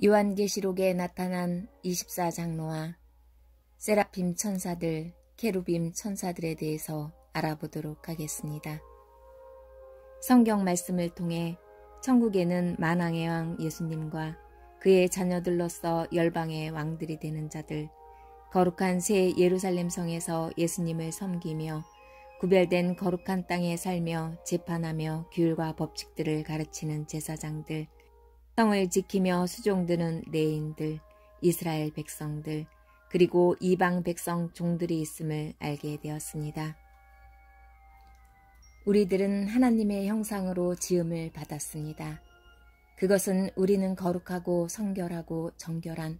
요한계시록에 나타난 24장로와 세라핌 천사들, 케루빔 천사들에 대해서 알아보도록 하겠습니다. 성경 말씀을 통해 천국에는 만왕의 왕 예수님과 그의 자녀들로서 열방의 왕들이 되는 자들, 거룩한 새 예루살렘 성에서 예수님을 섬기며 구별된 거룩한 땅에 살며 재판하며 규율과 법칙들을 가르치는 제사장들, 성을 지키며 수종드는 레인들, 이스라엘 백성들, 그리고 이방 백성 종들이 있음을 알게 되었습니다. 우리들은 하나님의 형상으로 지음을 받았습니다. 그것은 우리는 거룩하고 성결하고 정결한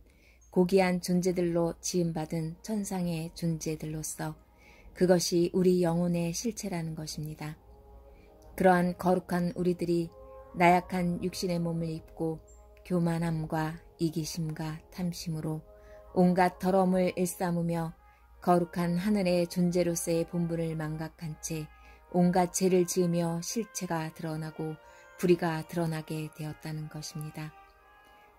고귀한 존재들로 지음받은 천상의 존재들로서 그것이 우리 영혼의 실체라는 것입니다. 그러한 거룩한 우리들이 나약한 육신의 몸을 입고 교만함과 이기심과 탐심으로 온갖 더러움을 일삼으며 거룩한 하늘의 존재로서의 본분을 망각한 채 온갖 죄를 지으며 실체가 드러나고 불의가 드러나게 되었다는 것입니다.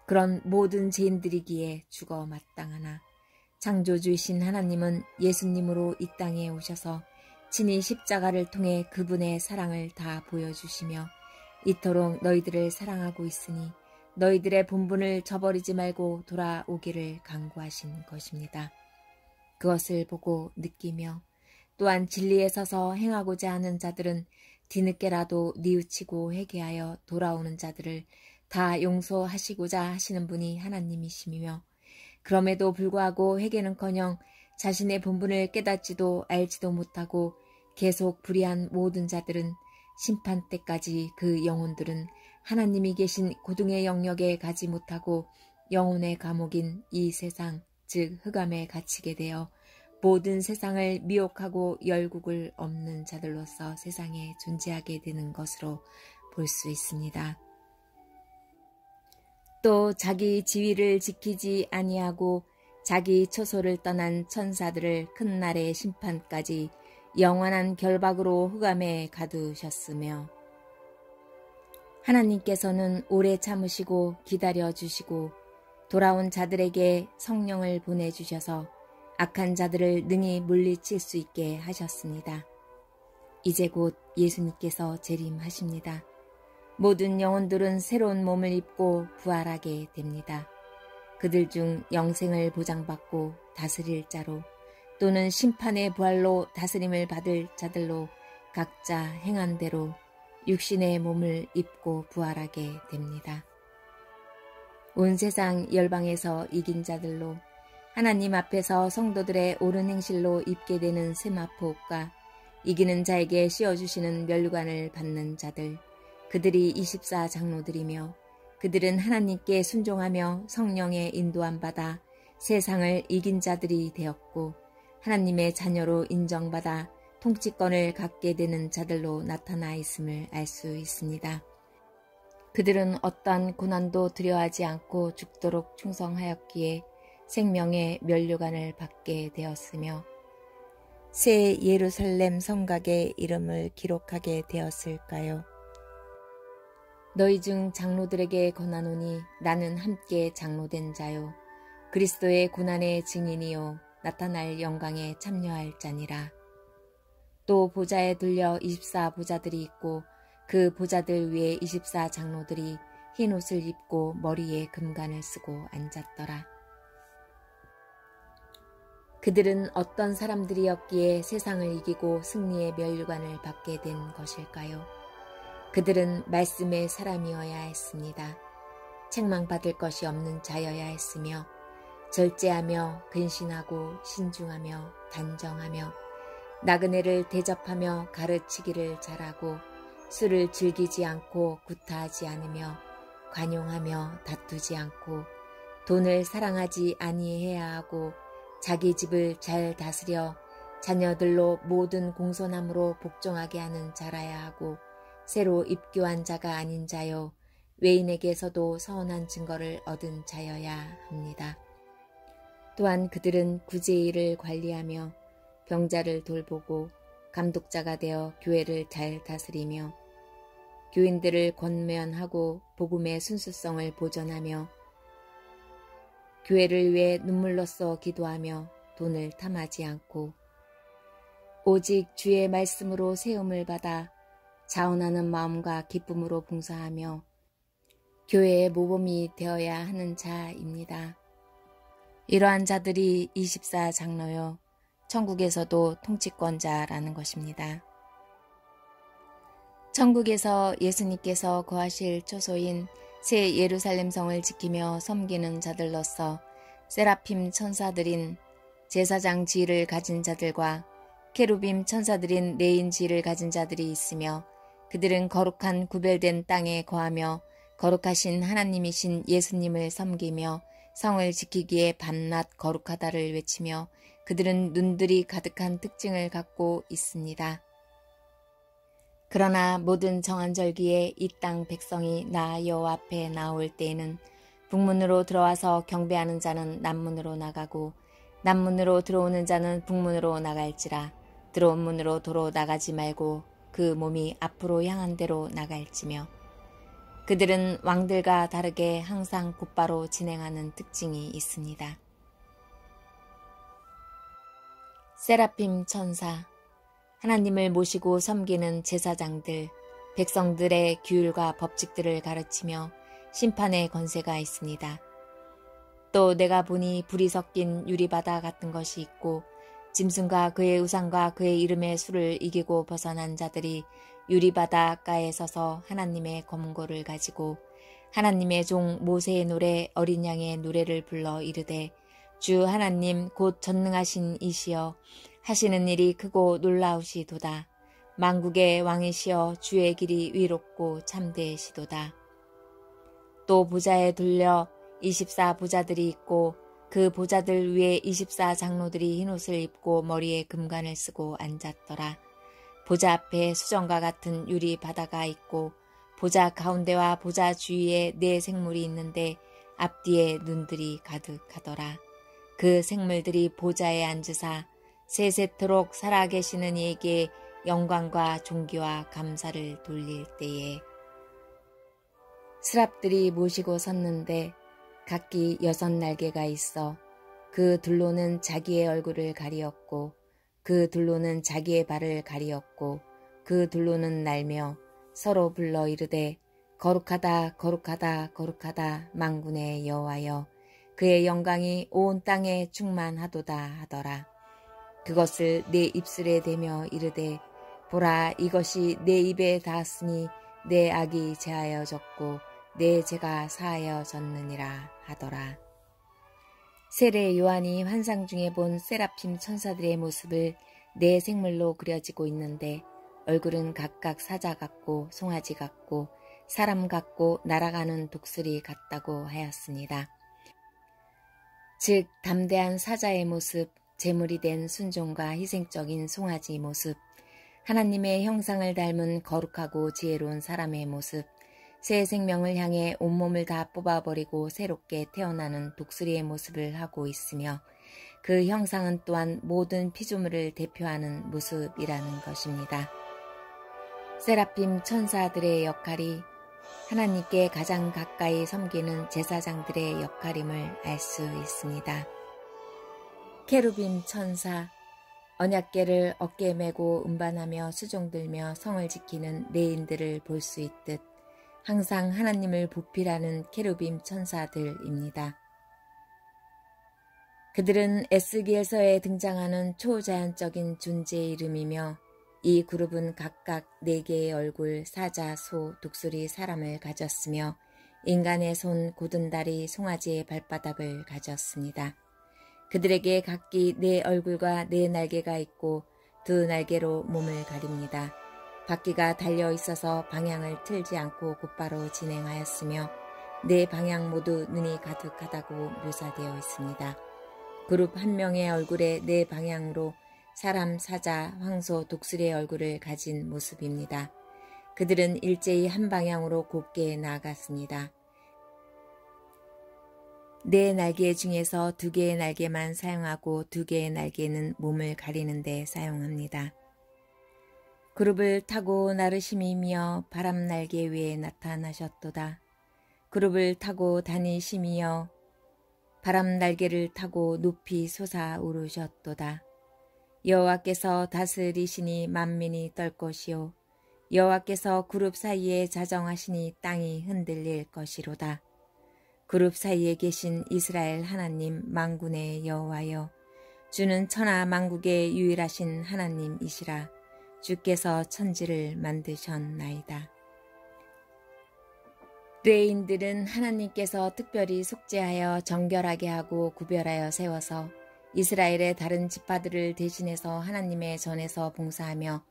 그런 모든 죄인들이기에 죽어 마땅하나 창조주이신 하나님은 예수님으로 이 땅에 오셔서 친히 십자가를 통해 그분의 사랑을 다 보여주시며 이토록 너희들을 사랑하고 있으니 너희들의 본분을 저버리지 말고 돌아오기를 간구하신 것입니다. 그것을 보고 느끼며 또한 진리에 서서 행하고자 하는 자들은 뒤늦게라도 뉘우치고 회개하여 돌아오는 자들을 다 용서하시고자 하시는 분이 하나님이시며 그럼에도 불구하고 회개는커녕 자신의 본분을 깨닫지도 알지도 못하고 계속 불의한 모든 자들은 심판 때까지 그 영혼들은 하나님이 계신 고등의 영역에 가지 못하고 영혼의 감옥인 이 세상, 즉 흑암에 갇히게 되어 모든 세상을 미혹하고 열국을 엎는 자들로서 세상에 존재하게 되는 것으로 볼 수 있습니다. 또 자기 지위를 지키지 아니하고 자기 처소를 떠난 천사들을 큰 날의 심판까지 영원한 결박으로 흑암에 가두셨으며 하나님께서는 오래 참으시고 기다려주시고 돌아온 자들에게 성령을 보내주셔서 악한 자들을 능히 물리칠 수 있게 하셨습니다. 이제 곧 예수님께서 재림하십니다. 모든 영혼들은 새로운 몸을 입고 부활하게 됩니다. 그들 중 영생을 보장받고 다스릴 자로 또는 심판의 부활로 다스림을 받을 자들로 각자 행한 대로 육신의 몸을 입고 부활하게 됩니다. 온 세상 열방에서 이긴 자들로 하나님 앞에서 성도들의 옳은 행실로 입게 되는 세마포옷과 이기는 자에게 씌워주시는 면류관을 받는 자들, 그들이 24장로들이며 그들은 하나님께 순종하며 성령의 인도함 받아 세상을 이긴 자들이 되었고 하나님의 자녀로 인정받아 통치권을 갖게 되는 자들로 나타나 있음을 알 수 있습니다. 그들은 어떠한 고난도 두려워하지 않고 죽도록 충성하였기에 생명의 면류관을 받게 되었으며 새 예루살렘 성곽의 이름을 기록하게 되었을까요? 너희 중 장로들에게 권하노니 나는 함께 장로된 자요 그리스도의 고난의 증인이요 나타날 영광에 참여할 자니라. 또 보좌에 들려 24보좌들이 있고 그 보좌들 위에 24장로들이 흰 옷을 입고 머리에 금관을 쓰고 앉았더라. 그들은 어떤 사람들이었기에 세상을 이기고 승리의 면류관을 받게 된 것일까요? 그들은 말씀의 사람이어야 했습니다. 책망받을 것이 없는 자여야 했으며 절제하며 근신하고 신중하며 단정하며 나그네를 대접하며 가르치기를 잘하고 술을 즐기지 않고 구타하지 않으며 관용하며 다투지 않고 돈을 사랑하지 아니해야 하고 자기 집을 잘 다스려 자녀들로 모든 공손함으로 복종하게 하는 자라야 하고 새로 입교한 자가 아닌 자요 외인에게서도 서운한 증거를 얻은 자여야 합니다. 또한 그들은 구제일을 관리하며 병자를 돌보고 감독자가 되어 교회를 잘 다스리며 교인들을 권면하고 복음의 순수성을 보존하며 교회를 위해 눈물로써 기도하며 돈을 탐하지 않고 오직 주의 말씀으로 세움을 받아 자원하는 마음과 기쁨으로 봉사하며 교회의 모범이 되어야 하는 자입니다. 이러한 자들이 24장로요, 천국에서도 통치권자라는 것입니다. 천국에서 예수님께서 거하실 초소인 새 예루살렘 성을 지키며 섬기는 자들로서 세라핌 천사들인 제사장 지위를 가진 자들과 케루빔 천사들인 레인 지위를 가진 자들이 있으며 그들은 거룩한 구별된 땅에 거하며 거룩하신 하나님이신 예수님을 섬기며 성을 지키기에 밤낮 거룩하다를 외치며 그들은 눈들이 가득한 특징을 갖고 있습니다. 그러나 모든 정한절기에 이 땅 백성이 나 여호와 앞에 나올 때에는 북문으로 들어와서 경배하는 자는 남문으로 나가고 남문으로 들어오는 자는 북문으로 나갈지라. 들어온 문으로 도로 나가지 말고 그 몸이 앞으로 향한 대로 나갈지며 그들은 왕들과 다르게 항상 곧바로 진행하는 특징이 있습니다. 세라핌 천사, 하나님을 모시고 섬기는 제사장들, 백성들의 규율과 법칙들을 가르치며 심판의 권세가 있습니다. 또 내가 보니 불이 섞인 유리바다 같은 것이 있고 짐승과 그의 우상과 그의 이름의 수를 이기고 벗어난 자들이 유리바다가에 서서 하나님의 검은고를 가지고 하나님의 종 모세의 노래 어린 양의 노래를 불러 이르되 주 하나님 곧 전능하신 이시여 하시는 일이 크고 놀라우시도다. 만국의 왕이시여 주의 길이 위롭고 참되시도다. 또 보좌에 돌려 24보좌들이 있고 그 보좌들 위에 24장로들이 흰옷을 입고 머리에 금관을 쓰고 앉았더라. 보좌 앞에 수정과 같은 유리 바다가 있고 보좌 가운데와 보좌 주위에 네 생물이 있는데 앞뒤에 눈들이 가득하더라. 그 생물들이 보좌에 앉으사 세세토록 살아계시는 이에게 영광과 존귀와 감사를 돌릴 때에 스랍들이 모시고 섰는데 각기 6날개가 있어 그 둘로는 자기의 얼굴을 가리었고 그 둘로는 자기의 발을 가리었고 그 둘로는 날며 서로 불러 이르되 거룩하다 거룩하다 거룩하다 만군의 여호와여 그의 영광이 온 땅에 충만하도다 하더라. 그것을 내 입술에 대며 이르되 보라 이것이 내 입에 닿았으니 내 악이 제하여졌고 내 죄가 사하여졌느니라 하더라. 세례 요한이 환상 중에 본 세라핌 천사들의 모습을 네 생물로 그려지고 있는데 얼굴은 각각 사자 같고 송아지 같고 사람 같고 날아가는 독수리 같다고 하였습니다. 즉 담대한 사자의 모습, 제물이 된 순종과 희생적인 송아지 모습, 하나님의 형상을 닮은 거룩하고 지혜로운 사람의 모습, 새 생명을 향해 온몸을 다 뽑아버리고 새롭게 태어나는 독수리의 모습을 하고 있으며 그 형상은 또한 모든 피조물을 대표하는 모습이라는 것입니다. 세라핌 천사들의 역할이 하나님께 가장 가까이 섬기는 제사장들의 역할임을 알 수 있습니다. 케루빔 천사, 언약궤를 어깨에 메고 운반하며 수종들며 성을 지키는 레인들을 볼 수 있듯 항상 하나님을 보필하는 케루빔 천사들입니다. 그들은 에스겔서에 등장하는 초자연적인 존재의 이름이며 이 그룹은 각각 4개의 얼굴, 사자, 소, 독수리, 사람을 가졌으며 인간의 손, 곧은 다리, 송아지의 발바닥을 가졌습니다. 그들에게 각기 4 얼굴과 4 날개가 있고 2 날개로 몸을 가립니다. 바퀴가 달려있어서 방향을 틀지 않고 곧바로 진행하였으며 4 방향 모두 눈이 가득하다고 묘사되어 있습니다. 그룹 한 명의 얼굴에 4 방향으로 사람, 사자, 황소, 독수리의 얼굴을 가진 모습입니다. 그들은 일제히 한 방향으로 곱게 나아갔습니다. 4 날개 중에서 2개의 날개만 사용하고 2개의 날개는 몸을 가리는 데 사용합니다. 그룹을 타고 나르심이며 바람 날개 위에 나타나셨도다. 그룹을 타고 다니심이여 바람 날개를 타고 높이 솟아오르셨도다. 여호와께서 다스리시니 만민이 떨 것이요 여호와께서 그룹 사이에 자정하시니 땅이 흔들릴 것이로다. 그룹 사이에 계신 이스라엘 하나님 만군의 여호와여, 주는 천하 만국의 유일하신 하나님이시라. 주께서 천지를 만드셨나이다. 레인들은 하나님께서 특별히 속죄하여 정결하게 하고 구별하여 세워서 이스라엘의 다른 지파들을 대신해서 하나님의 전에서 봉사하며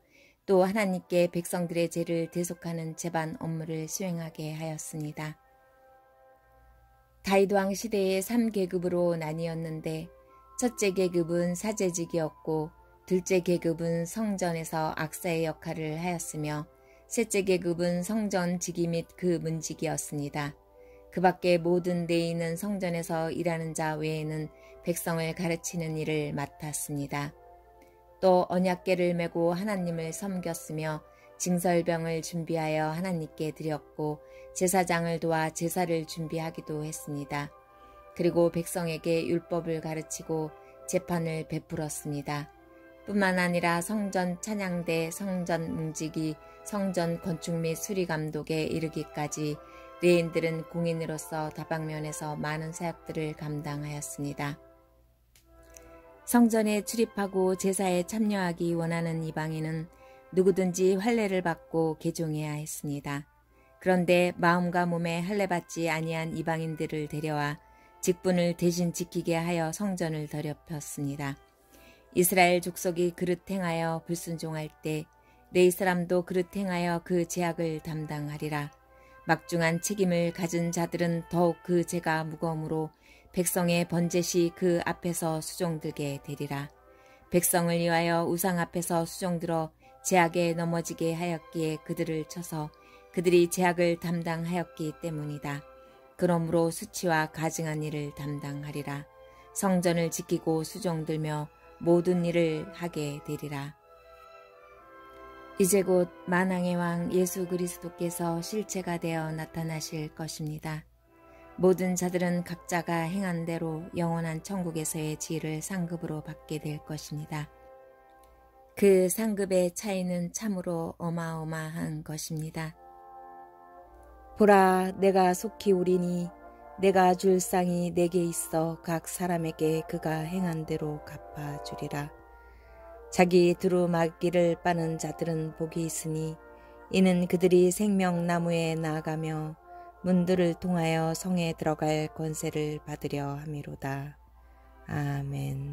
또 하나님께 백성들의 죄를 대속하는 제반 업무를 수행하게 하였습니다. 다윗 왕 시대에 3계급으로 나뉘었는데 첫째 계급은 사제직이었고 둘째 계급은 성전에서 악사의 역할을 하였으며 셋째 계급은 성전 지기 및 그 문지기였습니다. 그 밖에 모든 레위인은 성전에서 일하는 자 외에는 백성을 가르치는 일을 맡았습니다. 또 언약궤를 메고 하나님을 섬겼으며 징설병을 준비하여 하나님께 드렸고 제사장을 도와 제사를 준비하기도 했습니다. 그리고 백성에게 율법을 가르치고 재판을 베풀었습니다. 뿐만 아니라 성전 찬양대, 성전 문지기, 성전 건축 및 수리 감독에 이르기까지 레인들은 공인으로서 다방면에서 많은 사역들을 감당하였습니다. 성전에 출입하고 제사에 참여하기 원하는 이방인은 누구든지 할례를 받고 개종해야 했습니다. 그런데 마음과 몸에 할례받지 아니한 이방인들을 데려와 직분을 대신 지키게 하여 성전을 더럽혔습니다. 이스라엘 족속이 그릇 행하여 불순종할 때 레위 사람도 그릇 행하여 그 죄악을 담당하리라. 막중한 책임을 가진 자들은 더욱 그 죄가 무거우므로 백성의 번제시 그 앞에서 수종들게 되리라. 백성을 위하여 우상 앞에서 수종들어 죄악에 넘어지게 하였기에 그들을 쳐서 그들이 죄악을 담당하였기 때문이다. 그러므로 수치와 가증한 일을 담당하리라. 성전을 지키고 수종들며 모든 일을 하게 되리라. 이제 곧 만왕의 왕 예수 그리스도께서 실체가 되어 나타나실 것입니다. 모든 자들은 각자가 행한 대로 영원한 천국에서의 지위를 상급으로 받게 될 것입니다. 그 상급의 차이는 참으로 어마어마한 것입니다. 보라, 내가 속히 오리니 내가 줄 쌍이 내게 있어 각 사람에게 그가 행한 대로 갚아주리라. 자기 두루마기를 빠는 자들은 복이 있으니 이는 그들이 생명나무에 나아가며 문들을 통하여 성에 들어갈 권세를 받으려 함이로다. 아멘.